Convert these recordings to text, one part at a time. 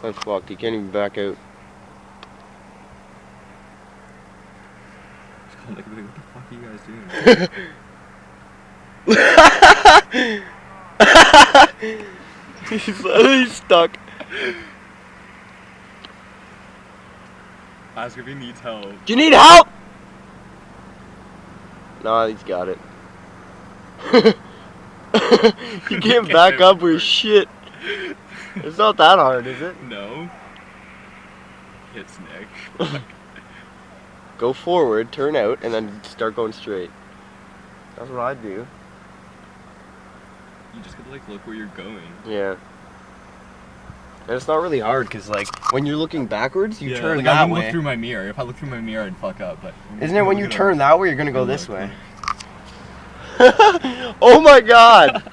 I'm fucked. He can't even back out. Like, what the fuck are you guys doing? He's stuck. Ask if he needs help. Do you need help? Nah, he's got it. You can't back up with shit. It's not that hard, is it? No. Hits Nick. Go forward, turn out, and then start going straight. That's what I do. You just gotta like look where you're going. Yeah. And it's not really hard because like when you're looking backwards, you turn like that I wouldn't way. look through my mirror. If I look through my mirror, I'd fuck up. But isn't it when you turn that way, you're gonna go this way? Oh my god!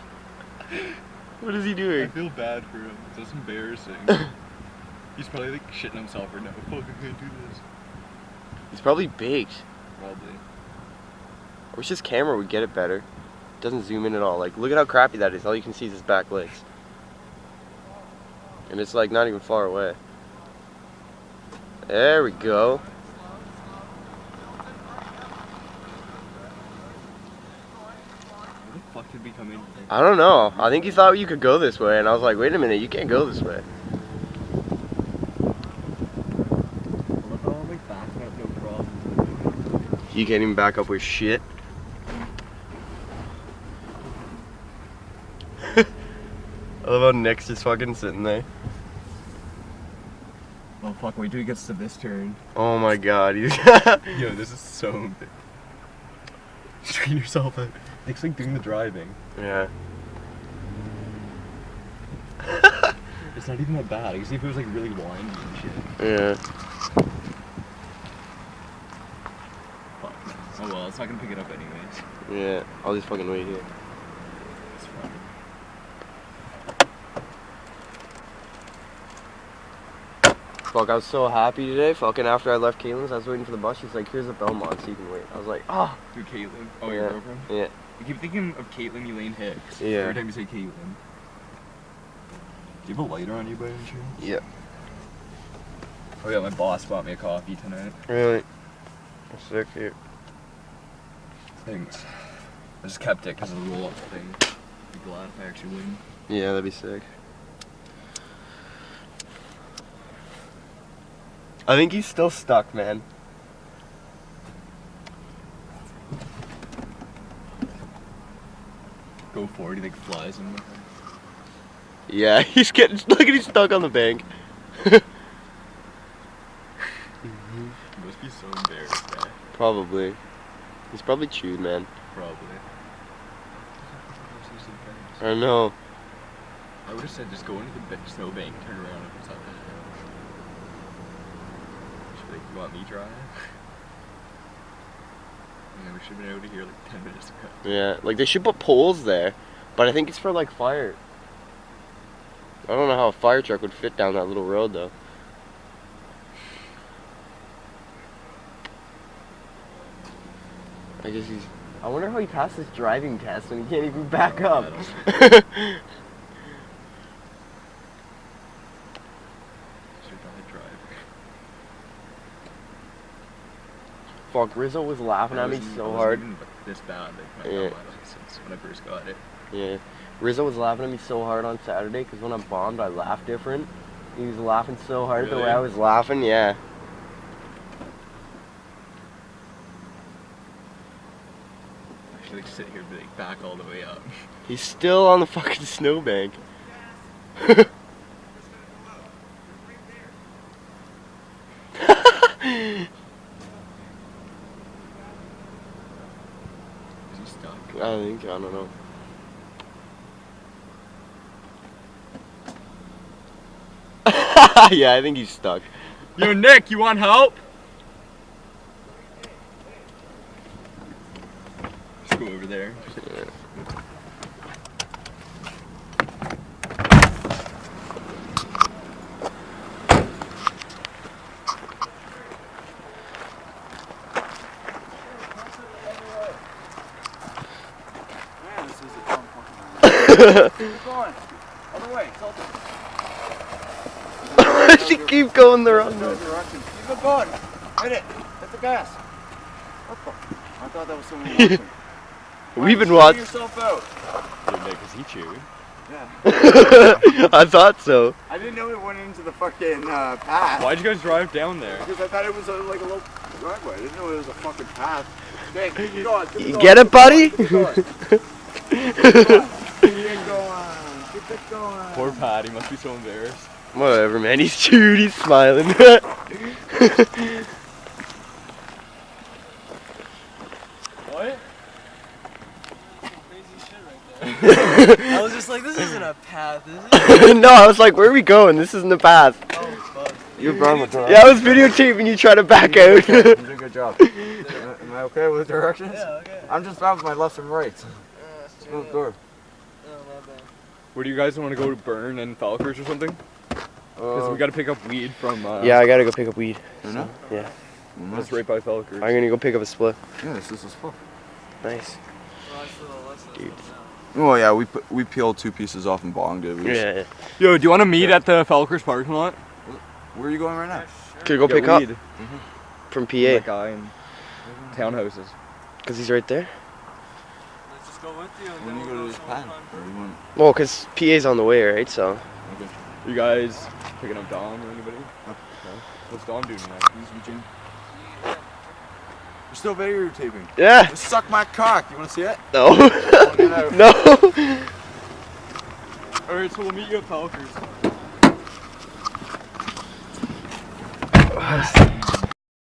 What is he doing? I feel bad for him. It's just embarrassing. He's probably like shitting himself right now. Fuck, I can't do this. He's probably baked. Probably. I wish his camera would get it better. It doesn't zoom in at all. Like, look at how crappy that is. All you can see is his back legs. And it's like not even far away. There we go. Where the fuck did we come in? I don't know. I think he thought you could go this way, and I was like, wait a minute, you can't go this way. You can't even back up with shit. I love how Nick's just fucking sitting there. Oh fuck, wait till he gets to this turn. Oh my god. Yo, this is so big. Strain yourself out. Nick's like doing the driving. Yeah. It's not even that bad. I can see if it was like really windy and shit. Yeah. Fuck. Oh well, it's not gonna pick it up anyways. Yeah. I'll just fucking wait here. It's fine. Fuck, I was so happy today. Fucking after I left Caitlin's, I was waiting for the bus. She's like, here's the Belmont so you can wait. I was like, oh. Dude, Caitlin. Oh, Yeah. your girlfriend? Yeah. I keep thinking of Caitlin Elaine Hicks. Yeah. Every time you say Caitlin. Do you have a lighter on you by any chance? Yeah. Oh yeah, my boss bought me a coffee tonight. Really? That's sick, dude. Thanks. I just kept it because of the roll-up thing. I'd be glad if I actually win. Yeah, that'd be sick. I think he's still stuck, man. Go forward, he like flies in. Yeah, he's getting, look at he's stuck on the bank. He must be so embarrassed, guy. Probably. He's probably chewed, man. Probably. I know. I would have said just go into the snowbank, turn around and something. She'd be like, you want me drive? Yeah, we should have been out of here like 10 minutes ago. Yeah, like they should put poles there, but I think it's for like fire. I don't know how a fire truck would fit down that little road though. I guess he's. I wonder how he passed his driving test when he can't even back up. Fuck, Rizzo was laughing at me so hard. This bad, like, Yeah. since when I first got it. Yeah. Rizzo was laughing at me so hard on Saturday because when I bombed, I laughed different. He was laughing so hard at the way I was laughing, yeah. I should like sit here and be like back all the way up. He's still on the fucking snowbank. Is he stuck? I don't know. Yeah, I think he's stuck. Yo, Nick, you want help? Just go over there. Yeah. Man, this is a dumb fucking Keep going. Other way. It's all does he keep going the wrong way? Direction. Keep it going. Hit it. Hit the gas. What the? I thought that was someone watching. We've been Chew watching. yourself out. Did Nick, is he chewing? Yeah. I thought so. I didn't know it went into the fucking path. Why'd you guys drive down there? Because I thought it was like a little driveway. I didn't know it was a fucking path. Okay, keep it going. Keep it You going. get it, buddy? Keep it going. Keep it going. Keep it going. Poor Pat, he must be so embarrassed. Whatever, man. He's chewed. He's smiling. What? I was just like, this isn't a path, is it? No, I was like, where are we going? This isn't the path. Oh, fuck. You brought the directions. Yeah, I was videotaping you try to back out. You did a good job. Am I okay with directions? Yeah, okay. I'm just bad with my left and right. That's true. Smooth door. Oh, my bad. Where do you guys want to go to Burn and Falkers or something? Because we got to pick up weed from. Yeah, I gotta go pick up weed. You know? Yeah. That's right by Falkers. I'm gonna go pick up a split. Yeah, this is full. Nice. Dude. Oh yeah, we peeled 2 pieces off and bonged it. We just- Yeah. Yo, do you want to meet at the Falkers parking lot? Where are you going right now? Could we go Get pick up weed. from That PA? guy in townhouses. Because he's right there? Let's just go with you and When then you we'll go to go this somewhere pan? fun. Or you want? Well, because PA's on the way, right? So. Okay. You guys picking up Dom or anybody? No. No? What's Dom doing tonight? He's Eugene. You're still videotaping. Yeah. Just suck my cock. You want to see it? No. Get out. No. Alright, so we'll meet you at Falkers.